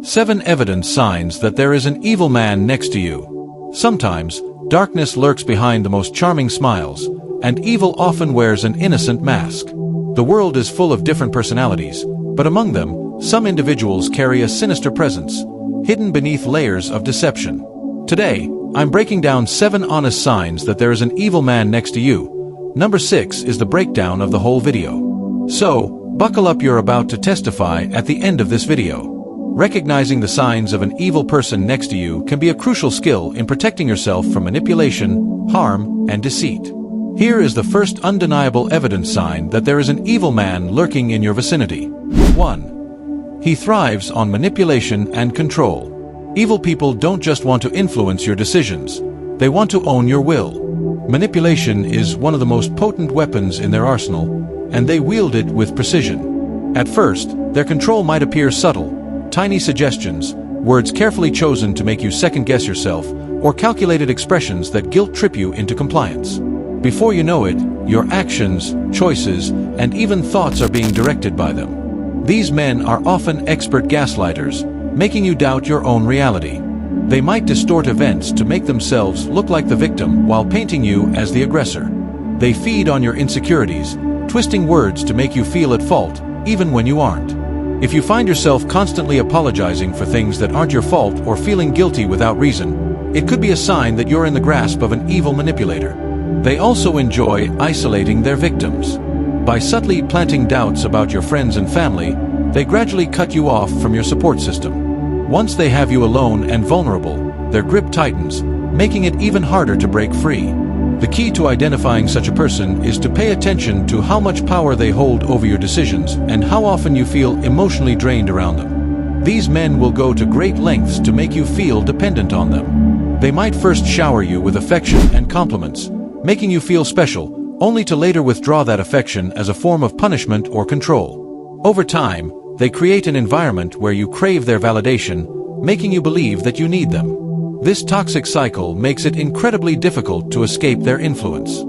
7 evident signs that there is an evil man next to you. Sometimes, darkness lurks behind the most charming smiles, and evil often wears an innocent mask. The world is full of different personalities, but among them, some individuals carry a sinister presence, hidden beneath layers of deception. Today, I'm breaking down 7 honest signs that there is an evil man next to you. Number 6 is the breakdown of the whole video. So, buckle up, you're about to testify at the end of this video. Recognizing the signs of an evil person next to you can be a crucial skill in protecting yourself from manipulation, harm, and deceit. Here is the first undeniable evidence sign that there is an evil man lurking in your vicinity. 1. He thrives on manipulation and control. Evil people don't just want to influence your decisions, they want to own your will. Manipulation is one of the most potent weapons in their arsenal, and they wield it with precision. At first, their control might appear subtle. Tiny suggestions, words carefully chosen to make you second-guess yourself, or calculated expressions that guilt-trip you into compliance. Before you know it, your actions, choices, and even thoughts are being directed by them. These men are often expert gaslighters, making you doubt your own reality. They might distort events to make themselves look like the victim while painting you as the aggressor. They feed on your insecurities, twisting words to make you feel at fault, even when you aren't. If you find yourself constantly apologizing for things that aren't your fault or feeling guilty without reason, it could be a sign that you're in the grasp of an evil manipulator. They also enjoy isolating their victims. By subtly planting doubts about your friends and family, they gradually cut you off from your support system. Once they have you alone and vulnerable, their grip tightens, making it even harder to break free. The key to identifying such a person is to pay attention to how much power they hold over your decisions and how often you feel emotionally drained around them. These men will go to great lengths to make you feel dependent on them. They might first shower you with affection and compliments, making you feel special, only to later withdraw that affection as a form of punishment or control. Over time, they create an environment where you crave their validation, making you believe that you need them. This toxic cycle makes it incredibly difficult to escape their influence.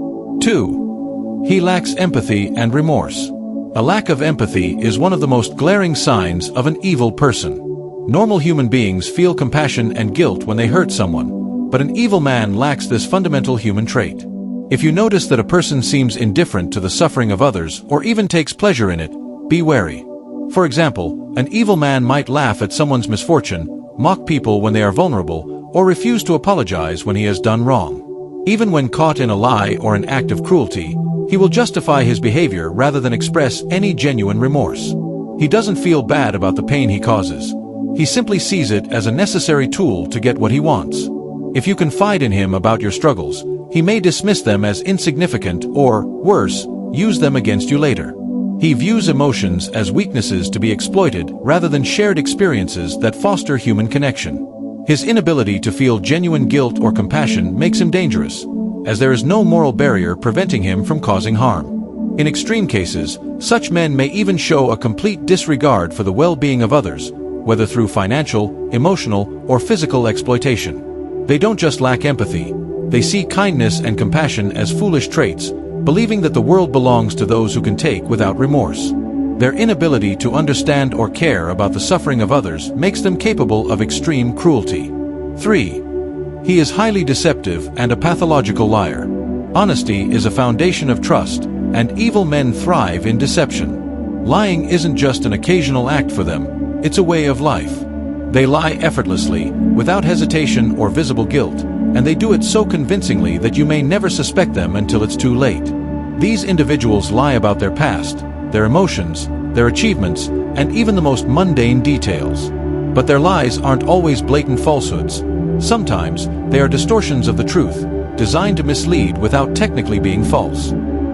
2. He lacks empathy and remorse. A lack of empathy is one of the most glaring signs of an evil person. Normal human beings feel compassion and guilt when they hurt someone, but an evil man lacks this fundamental human trait. If you notice that a person seems indifferent to the suffering of others or even takes pleasure in it, be wary. For example, an evil man might laugh at someone's misfortune, mock people when they are vulnerable, or refuse to apologize when he has done wrong. Even when caught in a lie or an act of cruelty, he will justify his behavior rather than express any genuine remorse. He doesn't feel bad about the pain he causes. He simply sees it as a necessary tool to get what he wants. If you confide in him about your struggles, he may dismiss them as insignificant or, worse, use them against you later. He views emotions as weaknesses to be exploited rather than shared experiences that foster human connection. His inability to feel genuine guilt or compassion makes him dangerous, as there is no moral barrier preventing him from causing harm. In extreme cases, such men may even show a complete disregard for the well-being of others, whether through financial, emotional, or physical exploitation. They don't just lack empathy, they see kindness and compassion as foolish traits, believing that the world belongs to those who can take without remorse. Their inability to understand or care about the suffering of others makes them capable of extreme cruelty. 3. He is highly deceptive and a pathological liar. Honesty is a foundation of trust, and evil men thrive in deception. Lying isn't just an occasional act for them, it's a way of life. They lie effortlessly, without hesitation or visible guilt, and they do it so convincingly that you may never suspect them until it's too late. These individuals lie about their past, their emotions, their achievements, and even the most mundane details. But their lies aren't always blatant falsehoods. Sometimes, they are distortions of the truth, designed to mislead without technically being false.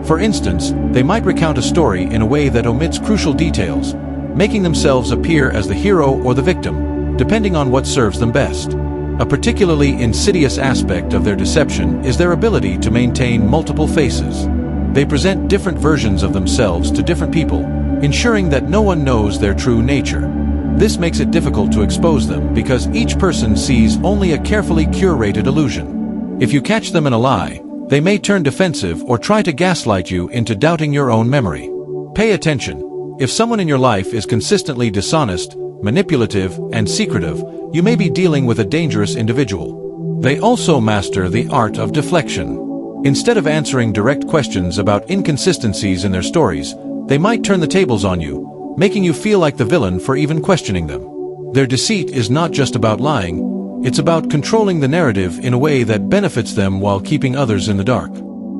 For instance, they might recount a story in a way that omits crucial details, making themselves appear as the hero or the victim, depending on what serves them best. A particularly insidious aspect of their deception is their ability to maintain multiple faces. They present different versions of themselves to different people, ensuring that no one knows their true nature. This makes it difficult to expose them because each person sees only a carefully curated illusion. If you catch them in a lie, they may turn defensive or try to gaslight you into doubting your own memory. Pay attention. If someone in your life is consistently dishonest, manipulative, and secretive, you may be dealing with a dangerous individual. They also master the art of deflection. Instead of answering direct questions about inconsistencies in their stories, they might turn the tables on you, making you feel like the villain for even questioning them. Their deceit is not just about lying, it's about controlling the narrative in a way that benefits them while keeping others in the dark.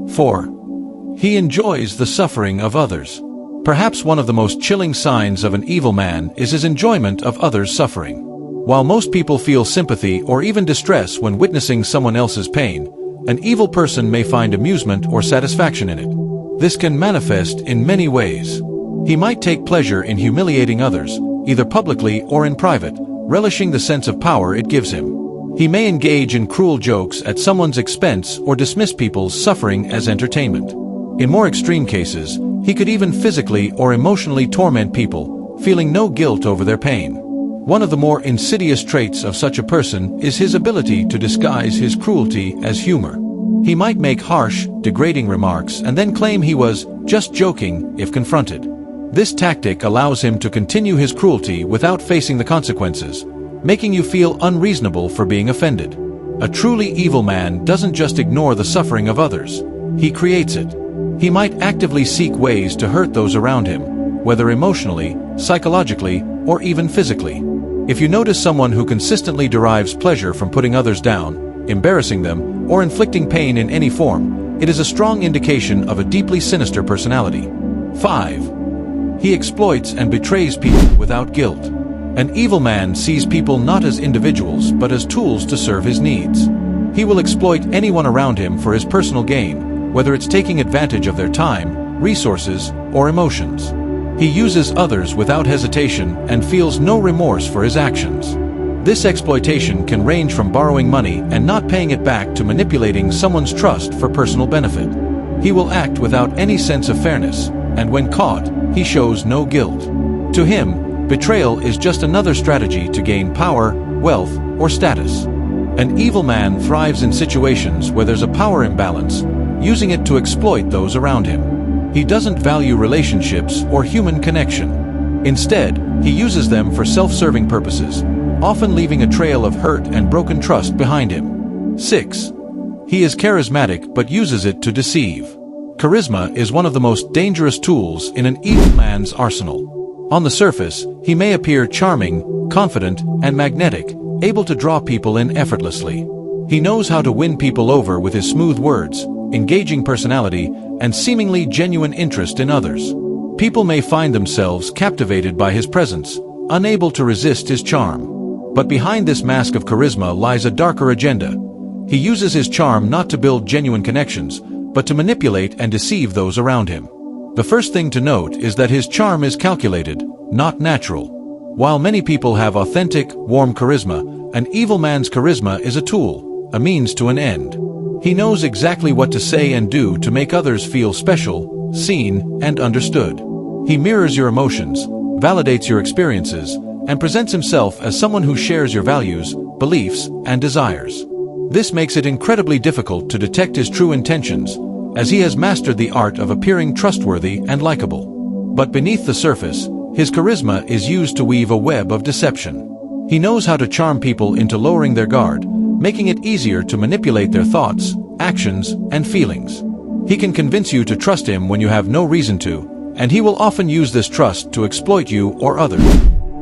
4. He enjoys the suffering of others. Perhaps one of the most chilling signs of an evil man is his enjoyment of others' suffering. While most people feel sympathy or even distress when witnessing someone else's pain, an evil person may find amusement or satisfaction in it. This can manifest in many ways. He might take pleasure in humiliating others, either publicly or in private, relishing the sense of power it gives him. He may engage in cruel jokes at someone's expense or dismiss people's suffering as entertainment. In more extreme cases, he could even physically or emotionally torment people, feeling no guilt over their pain. One of the more insidious traits of such a person is his ability to disguise his cruelty as humor. He might make harsh, degrading remarks and then claim he was just joking if confronted. This tactic allows him to continue his cruelty without facing the consequences, making you feel unreasonable for being offended. A truly evil man doesn't just ignore the suffering of others, he creates it. He might actively seek ways to hurt those around him, whether emotionally, psychologically, or even physically. If you notice someone who consistently derives pleasure from putting others down, embarrassing them, or inflicting pain in any form, it is a strong indication of a deeply sinister personality. 5. He exploits and betrays people without guilt. An evil man sees people not as individuals but as tools to serve his needs. He will exploit anyone around him for his personal gain, whether it's taking advantage of their time, resources, or emotions. He uses others without hesitation and feels no remorse for his actions. This exploitation can range from borrowing money and not paying it back to manipulating someone's trust for personal benefit. He will act without any sense of fairness, and when caught, he shows no guilt. To him, betrayal is just another strategy to gain power, wealth, or status. An evil man thrives in situations where there's a power imbalance, using it to exploit those around him. He doesn't value relationships or human connection. Instead, he uses them for self-serving purposes, often leaving a trail of hurt and broken trust behind him. 6. He is charismatic but uses it to deceive. Charisma is one of the most dangerous tools in an evil man's arsenal. On the surface, he may appear charming, confident, and magnetic, able to draw people in effortlessly. He knows how to win people over with his smooth words, engaging personality, and seemingly genuine interest in others. People may find themselves captivated by his presence, unable to resist his charm. But behind this mask of charisma lies a darker agenda. He uses his charm not to build genuine connections, but to manipulate and deceive those around him. The first thing to note is that his charm is calculated, not natural. While many people have authentic, warm charisma, an evil man's charisma is a tool, a means to an end. He knows exactly what to say and do to make others feel special, seen, and understood. He mirrors your emotions, validates your experiences, and presents himself as someone who shares your values, beliefs, and desires. This makes it incredibly difficult to detect his true intentions, as he has mastered the art of appearing trustworthy and likable. But beneath the surface, his charisma is used to weave a web of deception. He knows how to charm people into lowering their guard, making it easier to manipulate their thoughts, actions, and feelings. He can convince you to trust him when you have no reason to, and he will often use this trust to exploit you or others.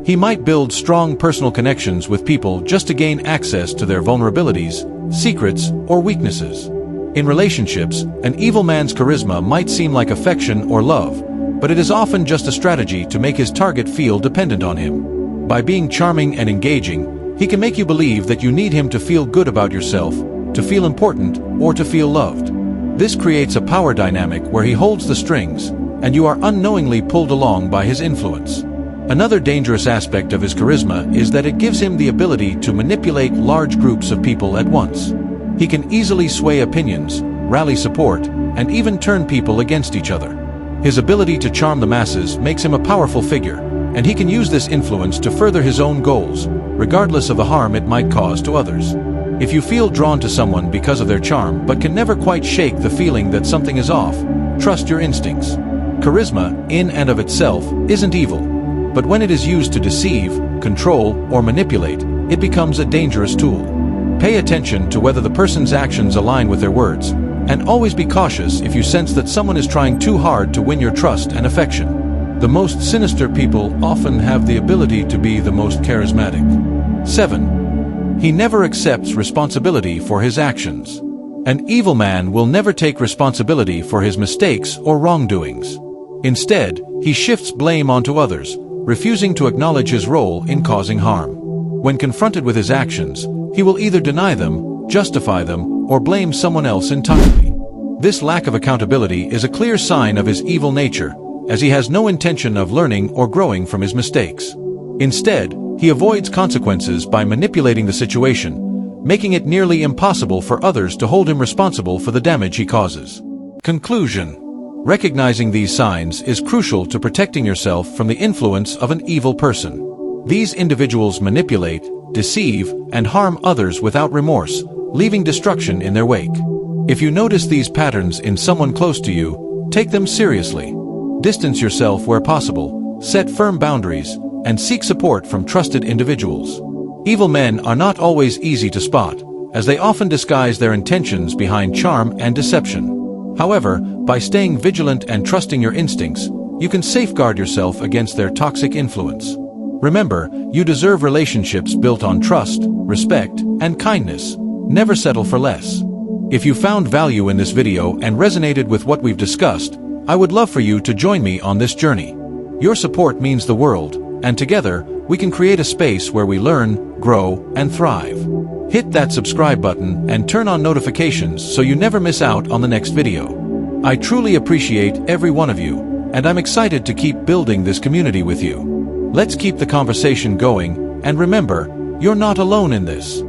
He might build strong personal connections with people just to gain access to their vulnerabilities, secrets, or weaknesses. In relationships, an evil man's charisma might seem like affection or love, but it is often just a strategy to make his target feel dependent on him. By being charming and engaging, he can make you believe that you need him to feel good about yourself, to feel important, or to feel loved. This creates a power dynamic where he holds the strings, and you are unknowingly pulled along by his influence. Another dangerous aspect of his charisma is that it gives him the ability to manipulate large groups of people at once. He can easily sway opinions, rally support, and even turn people against each other. His ability to charm the masses makes him a powerful figure, and he can use this influence to further his own goals, regardless of the harm it might cause to others. If you feel drawn to someone because of their charm but can never quite shake the feeling that something is off, trust your instincts. Charisma, in and of itself, isn't evil. But when it is used to deceive, control, or manipulate, it becomes a dangerous tool. Pay attention to whether the person's actions align with their words, and always be cautious if you sense that someone is trying too hard to win your trust and affection. The most sinister people often have the ability to be the most charismatic. 7. He never accepts responsibility for his actions. An evil man will never take responsibility for his mistakes or wrongdoings. Instead, he shifts blame onto others, refusing to acknowledge his role in causing harm. When confronted with his actions, he will either deny them, justify them, or blame someone else entirely. This lack of accountability is a clear sign of his evil nature, as he has no intention of learning or growing from his mistakes. Instead, he avoids consequences by manipulating the situation, making it nearly impossible for others to hold him responsible for the damage he causes. Conclusion. Recognizing these signs is crucial to protecting yourself from the influence of an evil person. These individuals manipulate, deceive, and harm others without remorse, leaving destruction in their wake. If you notice these patterns in someone close to you, take them seriously. Distance yourself where possible, set firm boundaries, and seek support from trusted individuals. Evil men are not always easy to spot, as they often disguise their intentions behind charm and deception. However, by staying vigilant and trusting your instincts, you can safeguard yourself against their toxic influence. Remember, you deserve relationships built on trust, respect, and kindness. Never settle for less. If you found value in this video and resonated with what we've discussed, I would love for you to join me on this journey. Your support means the world, and together, we can create a space where we learn, grow, and thrive. Hit that subscribe button and turn on notifications so you never miss out on the next video. I truly appreciate every one of you, and I'm excited to keep building this community with you. Let's keep the conversation going, and remember, you're not alone in this.